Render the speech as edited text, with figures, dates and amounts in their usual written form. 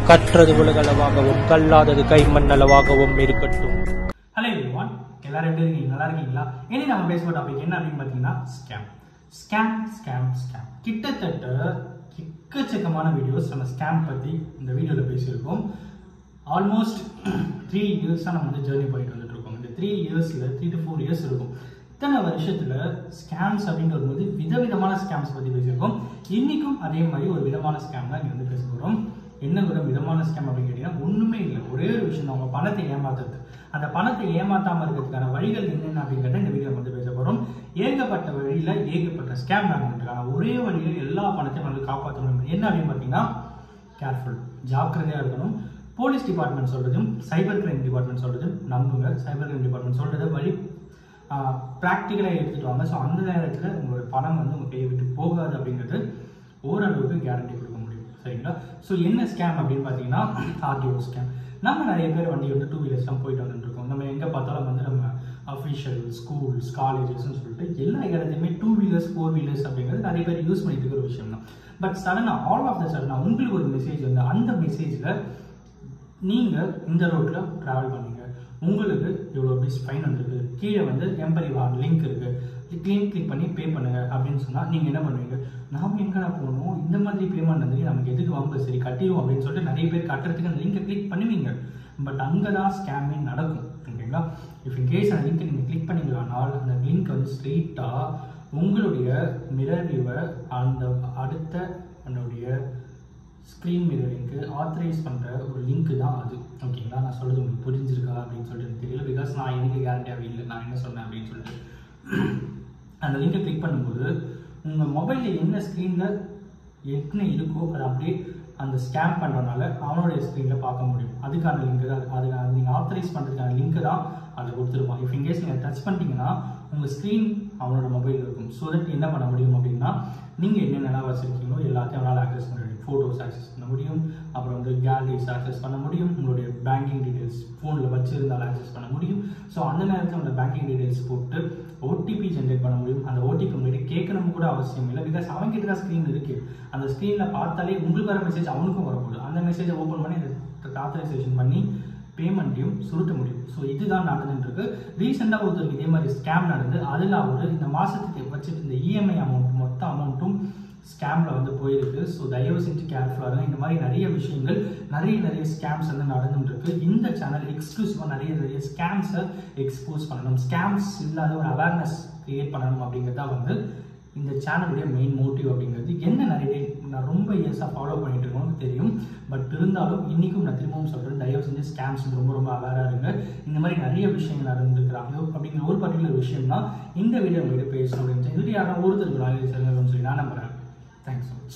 கற்றது உலகளவாகவும் கல்லாதது கைமண்ணளவாகவும் இருக்கட்டும். Hello everyone, எல்லாரும் எப்படி இருக்கீங்க? நல்லா இருக்கீங்களா? இனி நம்ம பேசுகிற டாபிக் என்ன அப்படின்னு பார்த்தீங்கன்னா ஸ்கேம். கிட்டத்தட்ட எக்கச்சக்கமான வீடியோஸ் நம்ம ஸ்கேம் பற்றி இந்த வீடியோவில் பேசியிருக்கோம். ஆல்மோஸ்ட் 3 இயர்ஸாக நம்ம வந்து ஜேர்னி போயிட்டு வந்துட்டு இருக்கோம். இந்த 3 இயர்ஸில் 3 to 4 இயர்ஸ் இருக்கும். இத்தனை வருஷத்தில் ஸ்கேம்ஸ் அப்படின்னு வரும்போது விதவிதமான ஸ்கேம்ஸ் பற்றி பேசியிருக்கோம். இன்றைக்கும் அதே மாதிரி ஒரு விதமான ஸ்கேம் தான் இங்கே வந்து பேச போகிறோம். என்ன ஒரு விதமான ஸ்கேம் அப்படின்னு கேட்டீங்கன்னா ஒன்றுமே இல்லை, ஒரே ஒரு விஷயம் தான், உங்கள் பணத்தை ஏமாத்துறது. அந்த பணத்தை ஏமாத்தாமல் இருக்கிறதுக்கான வழிகள் என்னென்ன அப்படிங்கிறத இந்த வீடியோ வந்து பேச போகிறோம். ஏகப்பட்ட வழியில் ஏகப்பட்ட ஸ்கேம் நடந்துட்டுருக்காங்க. ஒரே வழியில் எல்லா பணத்தையும் வந்து காப்பாற்றணும். என்ன அப்படின்னு பார்த்தீங்கன்னா கேர்ஃபுல், ஜாக்கிரதையாக இருக்கணும். போலீஸ் டிபார்ட்மெண்ட் சொல்கிறதும் சைபர் கிரைம் டிபார்ட்மெண்ட் சொல்கிறதும் நம்புங்க. சைபர் கிரைம் டிபார்ட்மெண்ட் சொல்கிறத வழி ப்ராக்டிக்கலாக எடுத்துகிட்டு வாங்க. ஸோ அந்த நேரத்தில் உங்களோட பணம் வந்து உங்கள் கையை விட்டு போகாது அப்படிங்கிறது ஓரளவுக்கு கேரண்டி கொடுக்க முடியும். சரிங்களா? ஸோ என்ன ஸ்கேம் அப்படின்னு பார்த்தீங்கன்னா ஆர்டிஓ ஸ்கேம். நம்ம நிறைய பேர் வண்டி வந்து 2 வீலர்ஸ் தான் போயிட்டு வந்துட்டுருக்கோம். நம்ம எங்கே பார்த்தாலும் வந்து நம்ம அஃபிஷியல் ஸ்கூல்ஸ் காலேஜஸ்ன்னு சொல்லிட்டு எல்லா இடத்துலையுமே 2 வீலர்ஸ் 4 வீலர்ஸ் அப்படிங்கிறது நிறைய பேர் யூஸ் பண்ணிட்டு இருக்கிற ஒரு விஷயம் தான். பட் சடனாக ஆல் ஆஃப் த சடனாக உங்களுக்கு ஒரு மெசேஜ் வந்து அந்த மெசேஜில் நீங்கள் இந்த ரோட்டில் ட்ராவல் பண்ணீங்க, உங்களுக்கு இவ்வளோ பீஸ் ஃபைன் வந்துருக்கு, கீழே வந்து எம்பரிவான் லிங்க் இருக்குது, கிளிக் பண்ணி பே பண்ணுங்க அப்படின்னு சொன்னால் நீங்கள் என்ன பண்ணுவீங்க? நாம் எங்கடா போகணும், இந்த மாதிரி பேமெண்ட் வந்து நமக்கு எதுக்கு வாங்க, சரி கட்டிடுவோம் அப்படின்னு சொல்லிட்டு நிறைய பேர் கட்டுறதுக்கு அந்த லிங்கை கிளிக் பண்ணுவீங்க. பட் அங்கே தான் ஸ்கேமே நடக்கும். ஓகேங்களா? இஃப் இன்கேஸ் அந்த லிங்கை நீங்கள் கிளிக் பண்ணிங்களானால் அந்த லிங்க் வந்து ஸ்ட்ரெயிட்டாக உங்களுடைய மிரர் வியூவை அந்த அடுத்த என்னுடைய ஸ்க்ரீன் மிரரிங்க்கு ஆத்தரைஸ் பண்ணுற ஒரு லிங்க்கு தான் அது. ஓகேங்களா? நான் சொல்கிறது உங்களுக்கு புரிஞ்சிருக்கா அப்படின்னு சொல்லிட்டு எனக்கு தெரியல. பிகாஸ் நான் எனக்கு கேரண்டியாகவே இல்லை நான் என்ன சொன்னேன் அப்படின்னு சொல்லிட்டு. அந்த லிங்கை கிளிக் பண்ணும்போது உங்கள் மொபைலில் என்ன ஸ்க்ரீனில் என்ன இருக்கோ அதை அப்படியே அந்த ஸ்கேன் பண்ணுறதுனால அவனுடைய ஸ்க்ரீனில் பார்க்க முடியும். அதுக்கான லிங்க்கு தான் அது நீங்கள் ஆத்தரைஸ் பண்ணுறதுக்கான லிங்க்கு தான் அதை கொடுத்துருப்பான். இஃப் இன்கேஸ் நீங்கள் டச் பண்ணிட்டீங்கன்னா உங்கள் ஸ்க்ரீன் அவனோட மொபைல் இருக்கும். ஸோ தட் என்ன பண்ண முடியும் அப்படின்னா நீங்கள் என்னென்னலாம் வச்சுருக்கீங்களோ எல்லாத்தையும் அவனால் ஆக்சஸ் பண்ண முடியும். ஃபோட்டோஸ் ஆக்சஸ் பண்ண முடியும், அப்புறம் வந்து கேலரிஸ் ஆக்சஸ் பண்ண முடியும், உங்களுடைய பேங்கிங் டீட்டெயில்ஸ் ஃபோனில் வச்சுருந்தாலும் ஆக்சஸ் பண்ண முடியும். ஸோ அந்த நேரத்தில் அந்த பேங்கிங் டீட்டெயில்ஸ் போட்டு ஓடிபி ஜென்ரேட் பண்ண முடியும். அந்த ஓடிபி உங்கள்கிட்ட கேட்கணும் கூட அவசியம் இல்லை. பிகாஸ் அவங்ககிட்ட தான் ஸ்க்ரீன் இருக்குது. அந்த ஸ்க்ரீனில் பார்த்தாலே உங்களுக்கு வர மெசேஜ் அவனுக்கும் வரப்போகுது. அந்த மெசேஜை ஓப்பன் பண்ணி அந்த ஆத்தரைசேஷன் பண்ணி பேமெண்ட்டையும் சுருட்ட முடியும். ஸோ இதுதான் நடந்துட்டுருக்கு. ரீசெண்டாக ஒருத்தருக்கு இதே மாதிரி ஸ்கேம் நடந்து அதில் அவர் இந்த மாதத்துக்கு வச்சுட்டு இந்த இஎம்ஐ அமௌண்ட் மொத்த அமௌண்ட்டும் ஸ்கேமில் வந்து போயிருக்கு. ஸோ தயவு செஞ்சு கேர்ஃபுல்லாக இருங்க. இந்த மாதிரி நிறைய விஷயங்கள் நிறைய ஸ்கேம்ஸ் வந்து நடந்துட்டுருக்கு. இந்த சேனல் எக்ஸ்க்ளூசிவாக நிறைய ஸ்கேம்ஸை எக்ஸ்போஸ் பண்ணணும், ஸ்கேம்ஸ் இல்லாத ஒரு அவேர்னஸ் கிரியேட் பண்ணணும் அப்படிங்கிறதா வந்து இந்த சேனலுடைய மெயின் மோட்டிவ் அப்படிங்கிறது. என்ன நிறைய நான் ரொம்ப இயர்ஸாக ஃபாலோ பண்ணிட்டு இருக்கோம்னு தெரியும். பட் இருந்தாலும் இன்றைக்கும் நான் திரும்பவும் சொல்கிறேன், தயவு செஞ்சு ஸ்கேம்ஸ் ரொம்ப அவேராக இருங்க. இந்த மாதிரி நிறைய விஷயங்கள் நடந்துருக்கிறாங்க அப்படிங்கிற ஒரு பர்டிகுலர் விஷயம் தான் இந்த வீடியோ உங்கள்கிட்ட பேசணும் அப்படின்னு சொல்லி யாரும் ஒருத்தருக்கு சொல்லி நான் நம்புகிறேன். Thanks so much.